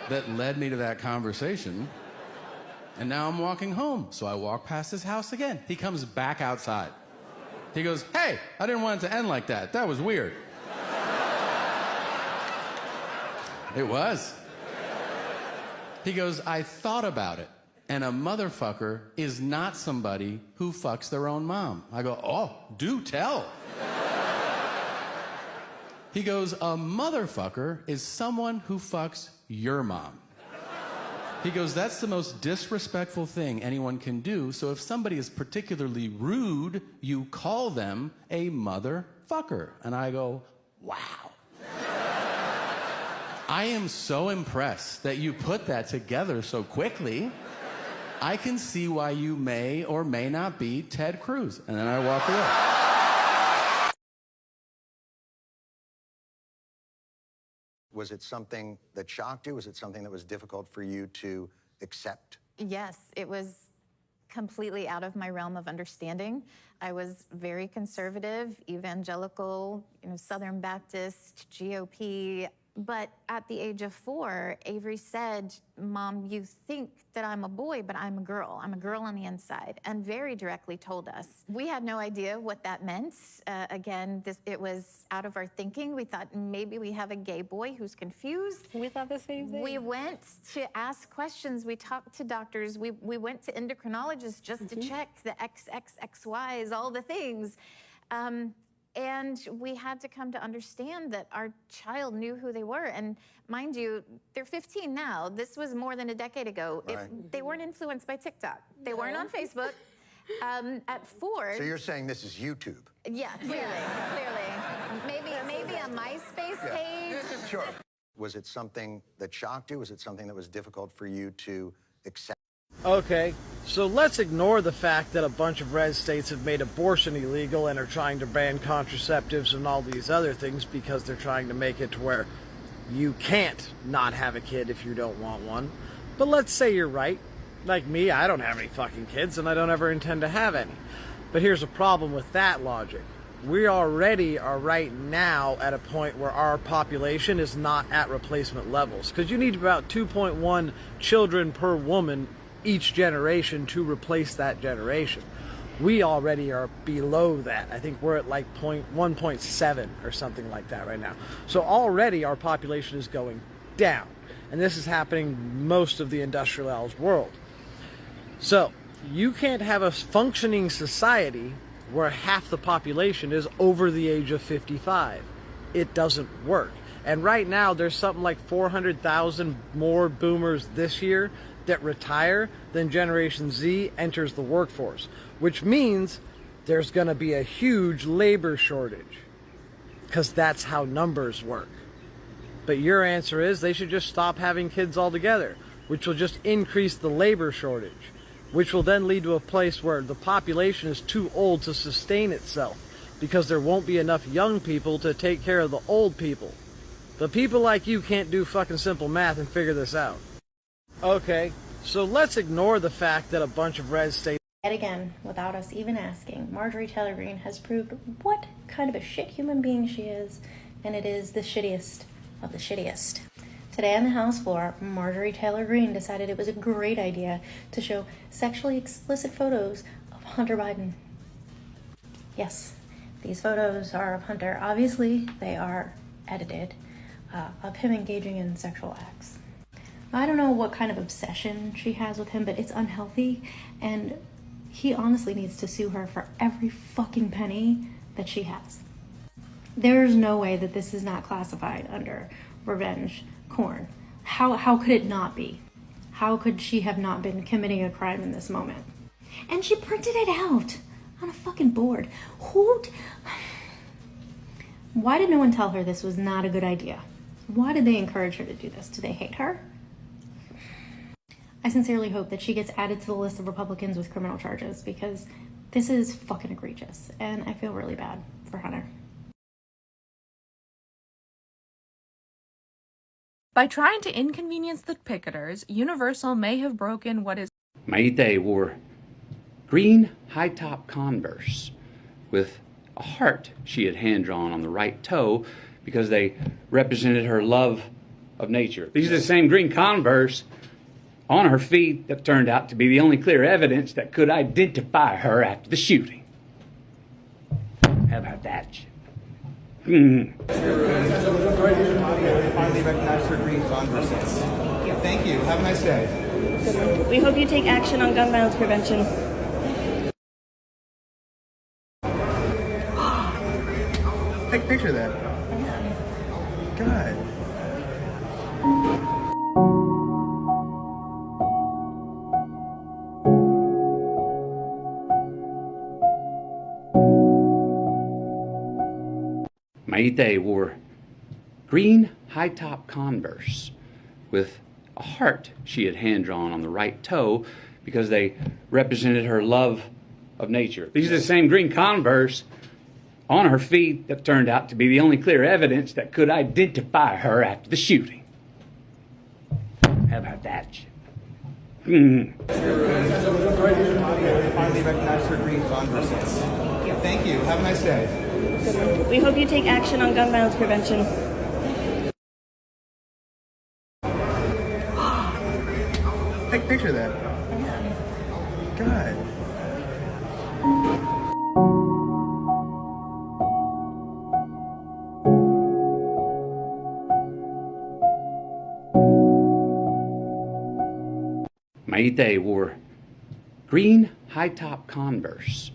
that led me to that conversation. And now I'm walking home. So I walk past his house again. He comes back outside. He goes, "Hey, I didn't want it to end like that. That was weird." It was. He goes, I thought about it. And a motherfucker is not somebody who fucks their own mom. I go, oh, do tell. He goes, a motherfucker is someone who fucks your mom. He goes, that's the most disrespectful thing anyone can do, so if somebody is particularly rude, you call them a motherfucker. And I go, wow. I am so impressed that you put that together so quickly. I can see why you may or may not be Ted Cruz. And then I walk away. Was it something that shocked you? Was it something that was difficult for you to accept? Yes, it was completely out of my realm of understanding. I was very conservative, evangelical, Southern Baptist, GOP. But at the age of 4, Avery said, Mom, you think that I'm a boy, but I'm a girl. I'm a girl on the inside, and very directly told us. We had no idea what that meant. Again, it was out of our thinking. We thought maybe we have a gay boy who's confused. We thought the same thing. We went to ask questions. We talked to doctors. We went to endocrinologists just to check the XXXYs, all the things. And we had to come to understand that our child knew who they were. And mind you, they're 15 now. This was more than a decade ago. Right. They weren't influenced by TikTok. They weren't on Facebook. At 4. So you're saying this is YouTube? Yeah, clearly. Maybe a MySpace page. Sure. Was it something that shocked you? Was it something that was difficult for you to accept? Okay, so let's ignore the fact that a bunch of red states have made abortion illegal and are trying to ban contraceptives and all these other things because they're trying to make it to where you can't not have a kid if you don't want one. But let's say you're right. Like me, I don't have any fucking kids and I don't ever intend to have any. But here's a problem with that logic. We already are right now at a point where our population is not at replacement levels. Because you need about 2.1 children per woman each generation to replace that generation. We already are below that. I think we're at like 1.7 or something like that right now. So already our population is going down. And this is happening most of the industrialized world. So you can't have a functioning society where half the population is over the age of 55. It doesn't work. And right now there's something like 400,000 more boomers this year that retire than Generation Z enters the workforce, which means there's going to be a huge labor shortage because that's how numbers work. But your answer is they should just stop having kids altogether, which will just increase the labor shortage, which will then lead to a place where the population is too old to sustain itself because there won't be enough young people to take care of the old people. The people like you can't do fucking simple math and figure this out. Okay, so let's ignore the fact that a bunch of red states... Yet again, without us even asking, Marjorie Taylor Greene has proved what kind of a shit human being she is, and it is the shittiest of the shittiest. Today on the House floor, Marjorie Taylor Greene decided it was a great idea to show sexually explicit photos of Hunter Biden. Yes, these photos are of Hunter. Obviously, they are edited, of him engaging in sexual acts. I don't know what kind of obsession she has with him, but it's unhealthy, and he honestly needs to sue her for every fucking penny that she has. There's no way that this is not classified under revenge porn. How could it not be? How could she have not been committing a crime in this moment? And she printed it out on a fucking board. Why did no one tell her this was not a good idea? Why did they encourage her to do this? Do they hate her? I sincerely hope that she gets added to the list of Republicans with criminal charges because this is fucking egregious and I feel really bad for Hunter. By trying to inconvenience the picketers, Universal may have broken what is... Mayday wore green high-top Converse with a heart she had hand-drawn on the right toe because they represented her love of nature. These are the same green Converse on her feet that turned out to be the only clear evidence that could identify her after the shooting. How about that? Finally recognized her green Converse. Thank you. Have a nice day. We hope you take action on gun violence prevention. Take a picture of that. God. Maite wore green high-top Converse with a heart she had hand-drawn on the right toe because they represented her love of nature. These are the same green Converse on her feet that turned out to be the only clear evidence that could identify her after the shooting. How about that shit? Finally recognized her green Converse. Thank you. Have a nice day. We hope you take action on gun violence prevention. Take a picture of that. God. Maite wore green high-top Converse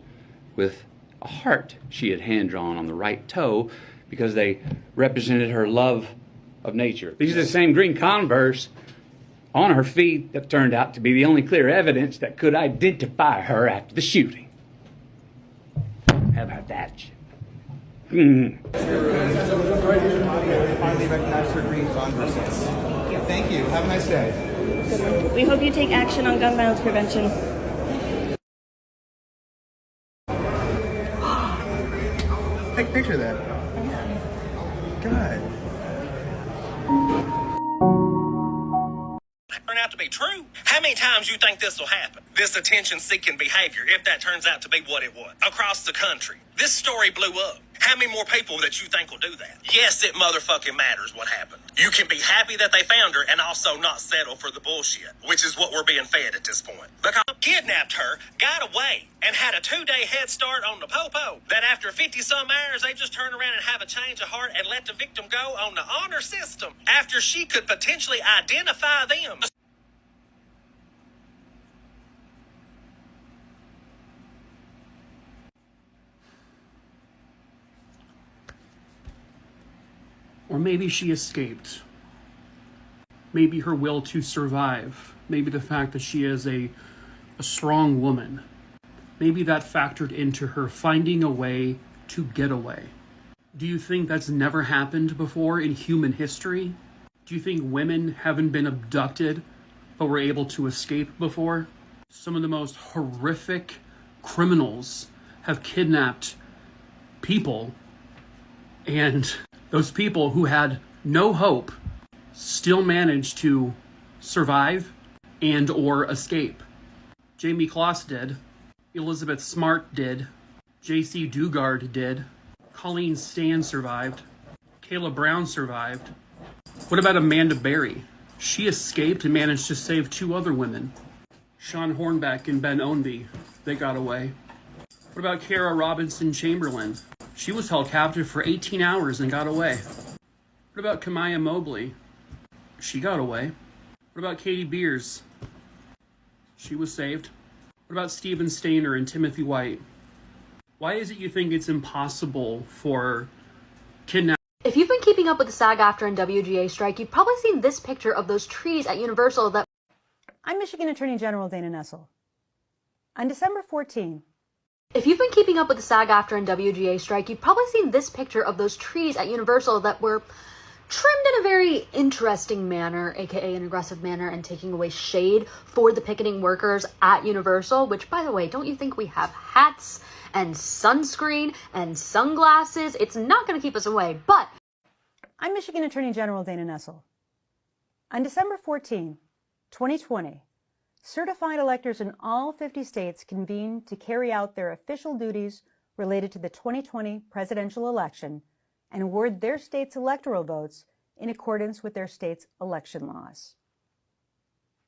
with a heart she had hand-drawn on the right toe because they represented her love of nature. These are the same green Converse on her feet that turned out to be the only clear evidence that could identify her after the shooting. How about that shit? Finally recognized her green Converse. Thank you. Have a nice day. We hope you take action on gun violence prevention. Take a picture of that. God. Turn out to be true. How many times you think this will happen? This attention-seeking behavior, if that turns out to be what it was, across the country. This story blew up. How many more people that you think will do that? Yes, it motherfucking matters what happened. You can be happy that they found her and also not settle for the bullshit, which is what we're being fed at this point. Because kidnapped her, got away, and had a 2-day head start on the popo. That after 50-some hours, they just turn around and have a change of heart and let the victim go on the honor system after she could potentially identify them. Or maybe she escaped. Maybe her will to survive. Maybe the fact that she is a strong woman. Maybe that factored into her finding a way to get away. Do you think that's never happened before in human history? Do you think women haven't been abducted but were able to escape before? Some of the most horrific criminals have kidnapped people, and those people who had no hope still managed to survive and or escape. Jamie Kloss did. Elizabeth Smart did. J.C. Dugard did. Colleen Stan survived. Kayla Brown survived. What about Amanda Berry? She escaped and managed to save 2 other women. Sean Hornbeck and Ben Ownby, they got away. What about Kara Robinson Chamberlain? She was held captive for 18 hours and got away. What about Kamaya Mobley? She got away. What about Katie Beers? She was saved. What about Stephen Stainer and Timothy White? Why is it you think it's impossible for kidnapping? If you've been keeping up with the SAG-AFTRA and WGA strike, you've probably seen this picture of those trees at Universal that... I'm Michigan Attorney General Dana Nessel. On December 14, If you've been keeping up with the SAG-AFTRA and WGA strike, you've probably seen this picture of those trees at Universal that were trimmed in a very interesting manner, aka an aggressive manner, and taking away shade for the picketing workers at Universal, which, by the way, don't you think we have hats and sunscreen and sunglasses? It's not going to keep us away, but... I'm Michigan Attorney General Dana Nessel. On December 14, 2020, certified electors in all 50 states convened to carry out their official duties related to the 2020 presidential election and award their state's electoral votes in accordance with their state's election laws.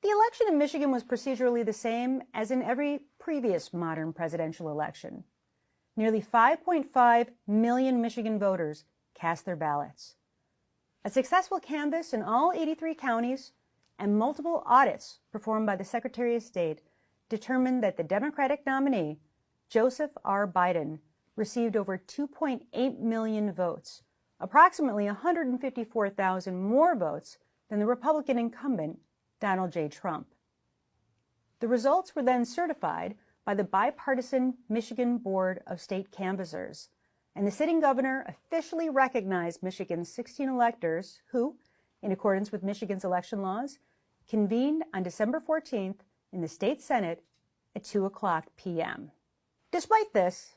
The election in Michigan was procedurally the same as in every previous modern presidential election. Nearly 5.5 million Michigan voters cast their ballots. A successful canvass in all 83 counties and multiple audits performed by the Secretary of State determined that the Democratic nominee, Joseph R. Biden, received over 2.8 million votes, approximately 154,000 more votes than the Republican incumbent, Donald J. Trump. The results were then certified by the bipartisan Michigan Board of State Canvassers, and the sitting governor officially recognized Michigan's 16 electors who, in accordance with Michigan's election laws, convened on December 14th in the state Senate at 2:00 p.m. Despite this,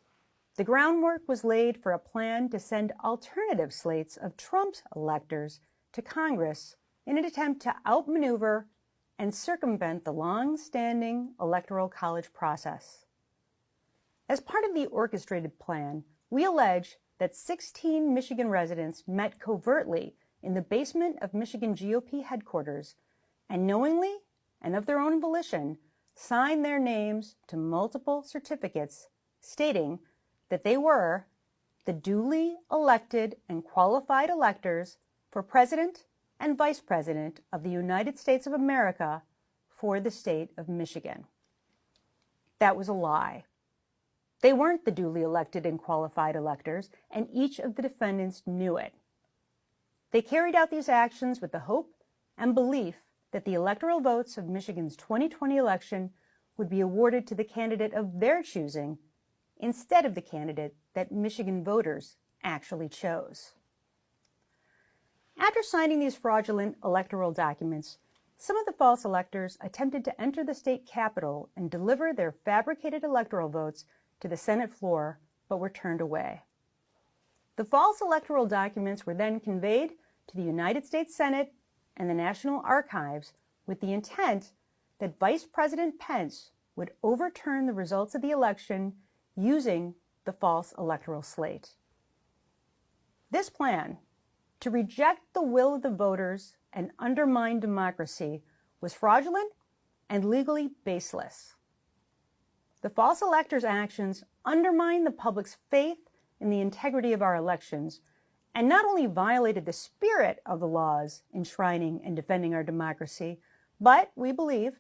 the groundwork was laid for a plan to send alternative slates of Trump's electors to Congress in an attempt to outmaneuver and circumvent the long-standing Electoral College process. As part of the orchestrated plan, we allege that 16 Michigan residents met covertly in the basement of Michigan GOP headquarters and knowingly and of their own volition signed their names to multiple certificates stating that they were the duly elected and qualified electors for President and Vice President of the United States of America for the state of Michigan. That was a lie. They weren't the duly elected and qualified electors, and each of the defendants knew it. They carried out these actions with the hope and belief that the electoral votes of Michigan's 2020 election would be awarded to the candidate of their choosing instead of the candidate that Michigan voters actually chose. After signing these fraudulent electoral documents, some of the false electors attempted to enter the state capitol and deliver their fabricated electoral votes to the Senate floor, but were turned away. The false electoral documents were then conveyed to the United States Senate and the National Archives with the intent that Vice President Pence would overturn the results of the election using the false electoral slate. This plan, to reject the will of the voters and undermine democracy, was fraudulent and legally baseless. The false electors' actions undermined the public's faith in the integrity of our elections and not only violated the spirit of the laws enshrining and defending our democracy, but, we believe,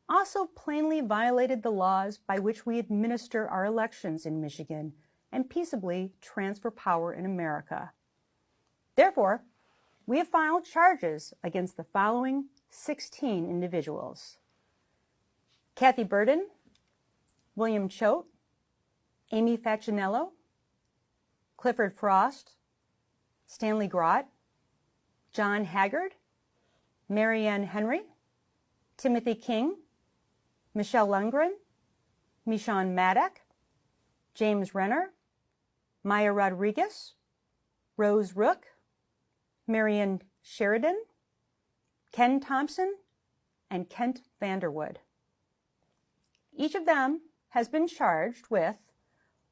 also plainly violated the laws by which we administer our elections in Michigan and peaceably transfer power in America. Therefore, we have filed charges against the following 16 individuals: Kathy Burden, William Choate, Amy Facinello, Clifford Frost, Stanley Grott, John Haggard, Marianne Henry, Timothy King, Michelle Lundgren, Michon Maddock, James Renner, Maya Rodriguez, Rose Rook, Marion Sheridan, Ken Thompson, and Kent Vanderwood. Each of them has been charged with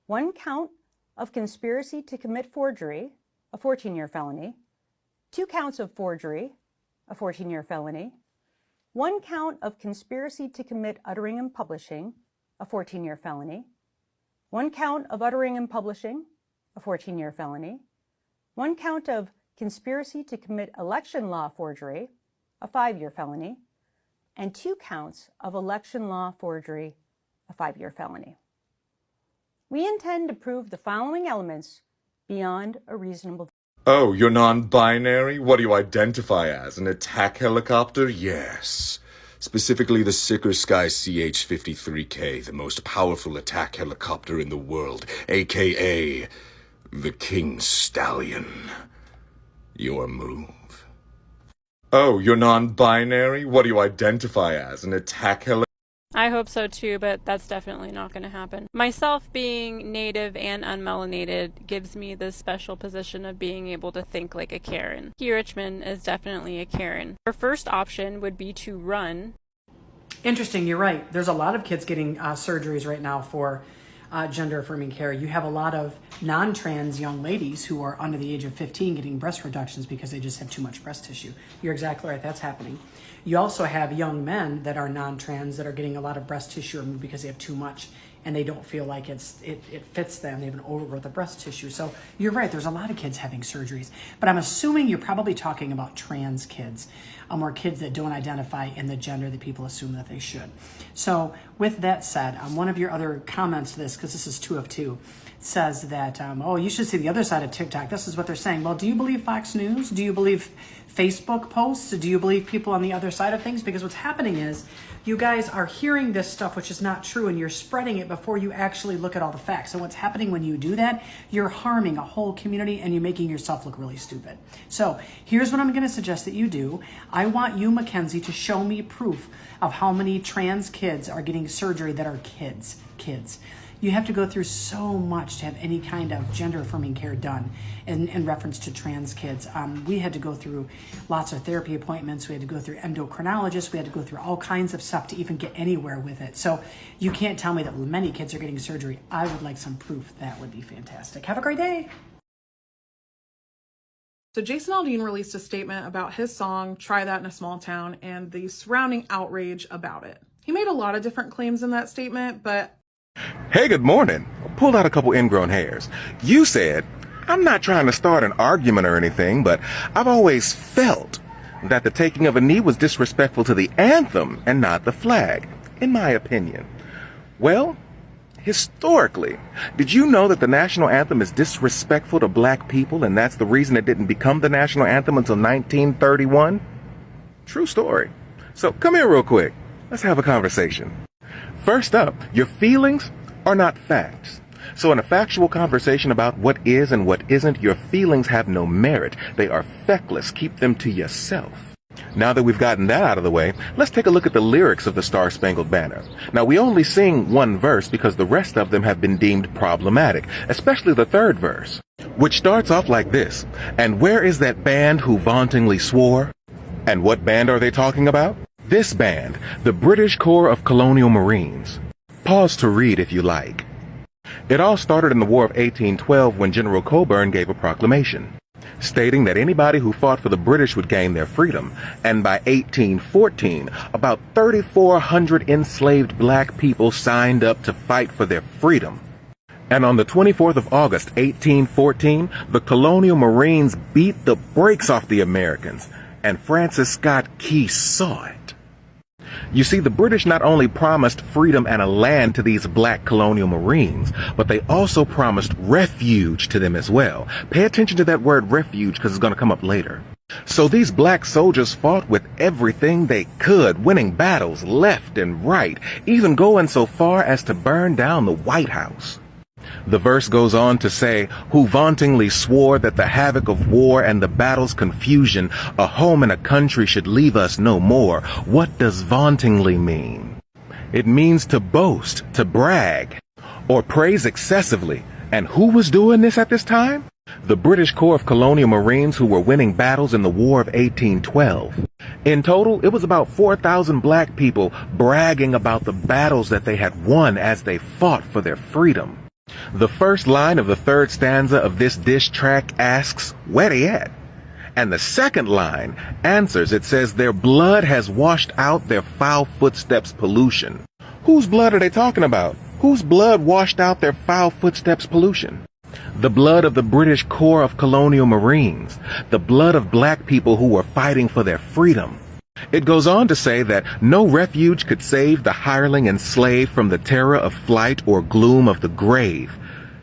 1 count of conspiracy to commit forgery, a 14-year felony, 2 counts of forgery, a 14-year felony, 1 count of conspiracy to commit uttering and publishing, a 14-year felony, 1 count of uttering and publishing, a 14-year felony, 1 count of conspiracy to commit election law forgery, a 5-year felony, and 2 counts of election law forgery, a 5-year felony. We intend to prove the following elements beyond a reasonable doubt. Oh, you're non-binary? What do you identify as? An attack helicopter? Yes. Specifically the Sikorsky CH-53K, the most powerful attack helicopter in the world, aka the King Stallion. Your move. Oh, you're non-binary? What do you identify as? An attack helicopter? I hope so too, but that's definitely not going to happen. Myself being native and unmelanated gives me this special position of being able to think like a Karen. Key Richmond is definitely a Karen. Her first option would be to run. Interesting, you're right. There's a lot of kids getting surgeries right now for gender-affirming care. You have a lot of non-trans young ladies who are under the age of 15 getting breast reductions because they just have too much breast tissue. You're exactly right, that's happening. You also have young men that are non-trans that are getting a lot of breast tissue removed because they have too much, and they don't feel like it fits them. They have an overgrowth of breast tissue. So you're right, there's a lot of kids having surgeries. But I'm assuming you're probably talking about trans kids, or kids that don't identify in the gender that people assume that they should. So with that said, one of your other comments to this, because this is 2 of 2, says that, you should see the other side of TikTok. This is what they're saying. Well, do you believe Fox News? Do you believe Facebook posts? Do you believe people on the other side of things? Because what's happening is you guys are hearing this stuff, which is not true, and you're spreading it before you actually look at all the facts. So what's happening when you do that, you're harming a whole community and you're making yourself look really stupid. So here's what I'm going to suggest that you do. I want you, Mackenzie, to show me proof of how many trans kids are getting surgery that are kids. You have to go through so much to have any kind of gender affirming care done in reference to trans kids. We had to go through lots of therapy appointments. We had to go through endocrinologists. We had to go through all kinds of stuff to even get anywhere with it. So you can't tell me that many kids are getting surgery. I would like some proof. That would be fantastic. Have a great day. So Jason Aldean released a statement about his song, Try That in a Small Town, and the surrounding outrage about it. He made a lot of different claims in that statement, but Hey, good morning. Pulled out a couple ingrown hairs. You said, I'm not trying to start an argument or anything, but I've always felt that the taking of a knee was disrespectful to the anthem and not the flag, in my opinion. Well, historically, did you know that the national anthem is disrespectful to black people, and that's the reason it didn't become the national anthem until 1931? True story. So come here real quick. Let's have a conversation. First up, your feelings are not facts. So in a factual conversation about what is and what isn't, your feelings have no merit. They are feckless. Keep them to yourself. Now that we've gotten that out of the way, let's take a look at the lyrics of the Star-Spangled Banner. Now, we only sing one verse because the rest of them have been deemed problematic, especially the third verse, which starts off like this. And where is that band who vauntingly swore? And what band are they talking about? This band, the British Corps of Colonial Marines. Pause to read if you like. It all started in the War of 1812 when General Cockburn gave a proclamation, stating that anybody who fought for the British would gain their freedom. And by 1814, about 3,400 enslaved black people signed up to fight for their freedom. And on the 24th of August, 1814, the Colonial Marines beat the brakes off the Americans, and Francis Scott Key saw it. You see, the British not only promised freedom and a land to these black colonial marines, but they also promised refuge to them as well. Pay attention to that word refuge because it's going to come up later. So these black soldiers fought with everything they could, winning battles left and right, even going so far as to burn down the White House. The verse goes on to say, who vauntingly swore that the havoc of war and the battle's confusion, a home and a country should leave us no more. What does vauntingly mean? It means to boast, to brag, or praise excessively. And who was doing this at this time? The British Corps of Colonial Marines who were winning battles in the War of 1812. In total, it was about 4,000 black people bragging about the battles that they had won as they fought for their freedom. The first line of the third stanza of this diss track asks, where they at? And the second line answers, it says, their blood has washed out their foul footsteps pollution. Whose blood are they talking about? Whose blood washed out their foul footsteps pollution? The blood of the British Corps of Colonial Marines. The blood of black people who were fighting for their freedom. It goes on to say that no refuge could save the hireling and slave from the terror of flight or gloom of the grave.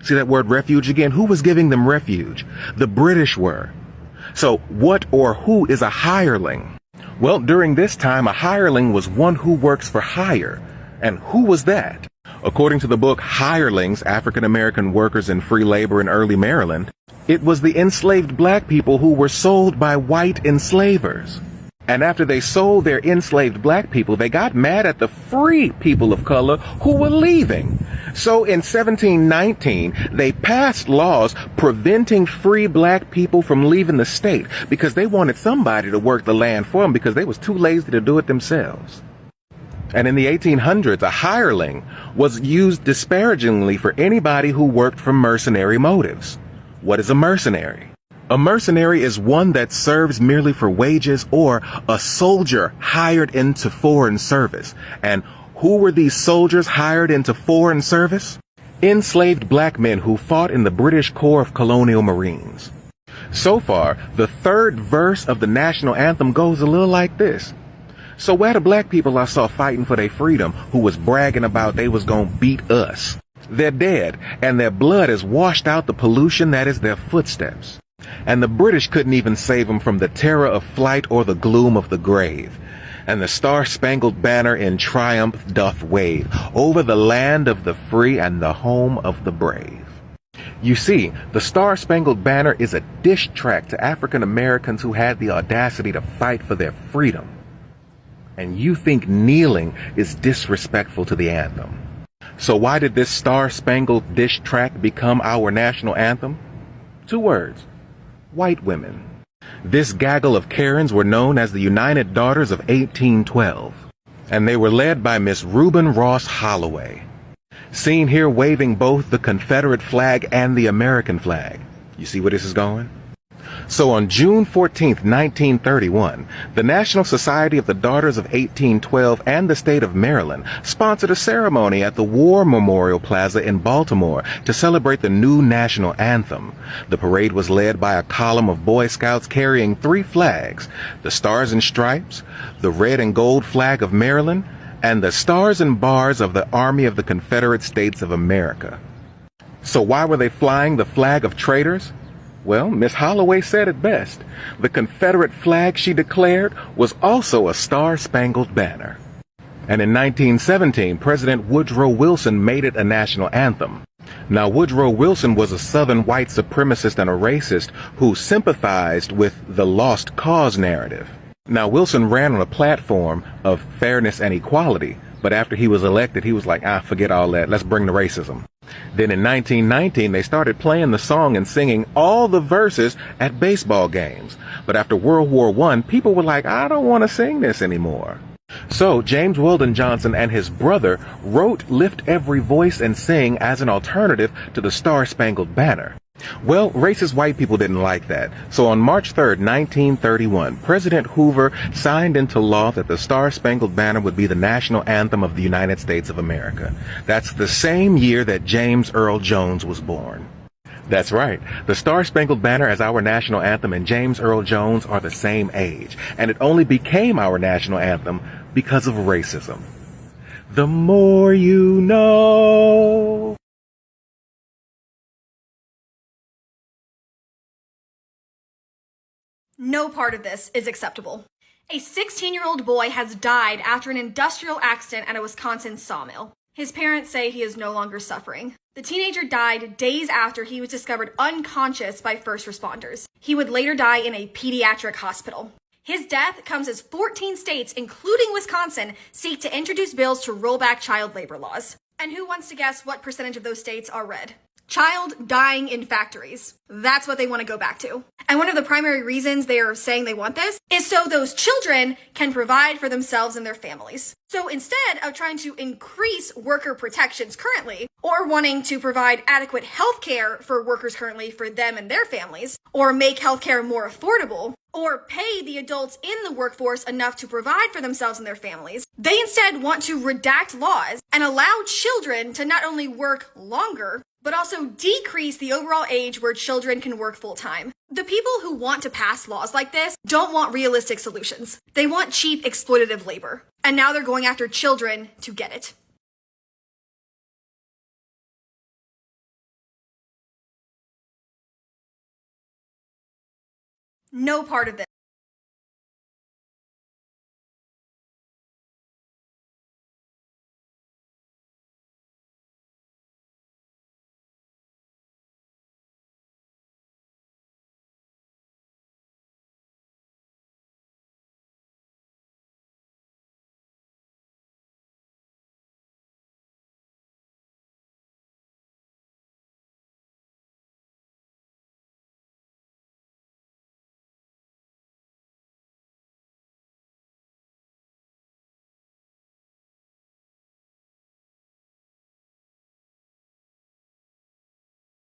See that word refuge again? Who was giving them refuge? The British were. So what or who is a hireling? Well, during this time, a hireling was one who works for hire. And who was that? According to the book Hirelings, African American Workers in Free Labor in Early Maryland, it was the enslaved black people who were sold by white enslavers. And after they sold their enslaved black people, they got mad at the free people of color who were leaving. So in 1719, they passed laws preventing free black people from leaving the state because they wanted somebody to work the land for them because they was too lazy to do it themselves. And in the 1800s, a hireling was used disparagingly for anybody who worked for mercenary motives. What is a mercenary? A mercenary is one that serves merely for wages, or a soldier hired into foreign service. And Who were these soldiers hired into foreign service? Enslaved black men who fought in the British Corps of Colonial Marines. So far, the third verse of the national anthem goes a little like this. So where the black people I saw fighting for their freedom who was bragging about they was gonna beat us? They're dead, and their blood has washed out the pollution that is their footsteps. And the British couldn't even save them from the terror of flight or the gloom of the grave. And the star-spangled banner in triumph doth wave over the land of the free and the home of the brave. You see, the Star-Spangled Banner is a diss track to African Americans who had the audacity to fight for their freedom. And you think kneeling is disrespectful to the anthem. So why did this Star-Spangled diss track become our national anthem? 2 words: white women. This gaggle of Karens were known as the United Daughters of 1812, and they were led by Miss Reuben Ross Holloway, seen here waving both the Confederate flag and the American flag. You see where this is going? So on June 14th, 1931, the National Society of the Daughters of 1812 and the state of Maryland sponsored a ceremony at the War Memorial Plaza in Baltimore to celebrate the new national anthem. The parade was led by a column of Boy Scouts carrying 3 flags: the Stars and Stripes, the red and gold flag of Maryland, and the Stars and Bars of the Army of the Confederate States of America. So why were they flying the flag of traitors? Well, Miss Holloway said it best. The Confederate flag, she declared, was also a star-spangled banner. And in 1917, President Woodrow Wilson made it a national anthem. Now, Woodrow Wilson was a Southern white supremacist and a racist who sympathized with the lost cause narrative. Now, Wilson ran on a platform of fairness and equality, but after he was elected, he was like, forget all that, let's bring the racism. Then in 1919, they started playing the song and singing all the verses at baseball games. But after World War I, people were like, I don't want to sing this anymore. So James Weldon Johnson and his brother wrote Lift Every Voice and Sing as an alternative to the Star-Spangled Banner. Well, racist white people didn't like that. So on March 3rd, 1931, President Hoover signed into law that the Star-Spangled Banner would be the national anthem of the United States of America. That's the same year that James Earl Jones was born. That's right. The Star-Spangled Banner as our national anthem and James Earl Jones are the same age. And it only became our national anthem because of racism. The more you know. No part of this is acceptable. A 16-year-old boy has died after an industrial accident at a Wisconsin sawmill. His parents say he is no longer suffering. The teenager died days after he was discovered unconscious by first responders. He would later die in a pediatric hospital. His death comes as 14 states, including Wisconsin, seek to introduce bills to roll back child labor laws. And who wants to guess what percentage of those states are red? Child dying in factories. That's what they want to go back to. And one of the primary reasons they are saying they want this is so those children can provide for themselves and their families. So instead of trying to increase worker protections currently, or wanting to provide adequate health care for workers currently for them and their families, or make healthcare more affordable, or pay the adults in the workforce enough to provide for themselves and their families, they instead want to redact laws and allow children to not only work longer, but also decrease the overall age where children can work full-time. The people who want to pass laws like this don't want realistic solutions. They want cheap, exploitative labor. And now they're going after children to get it. No part of this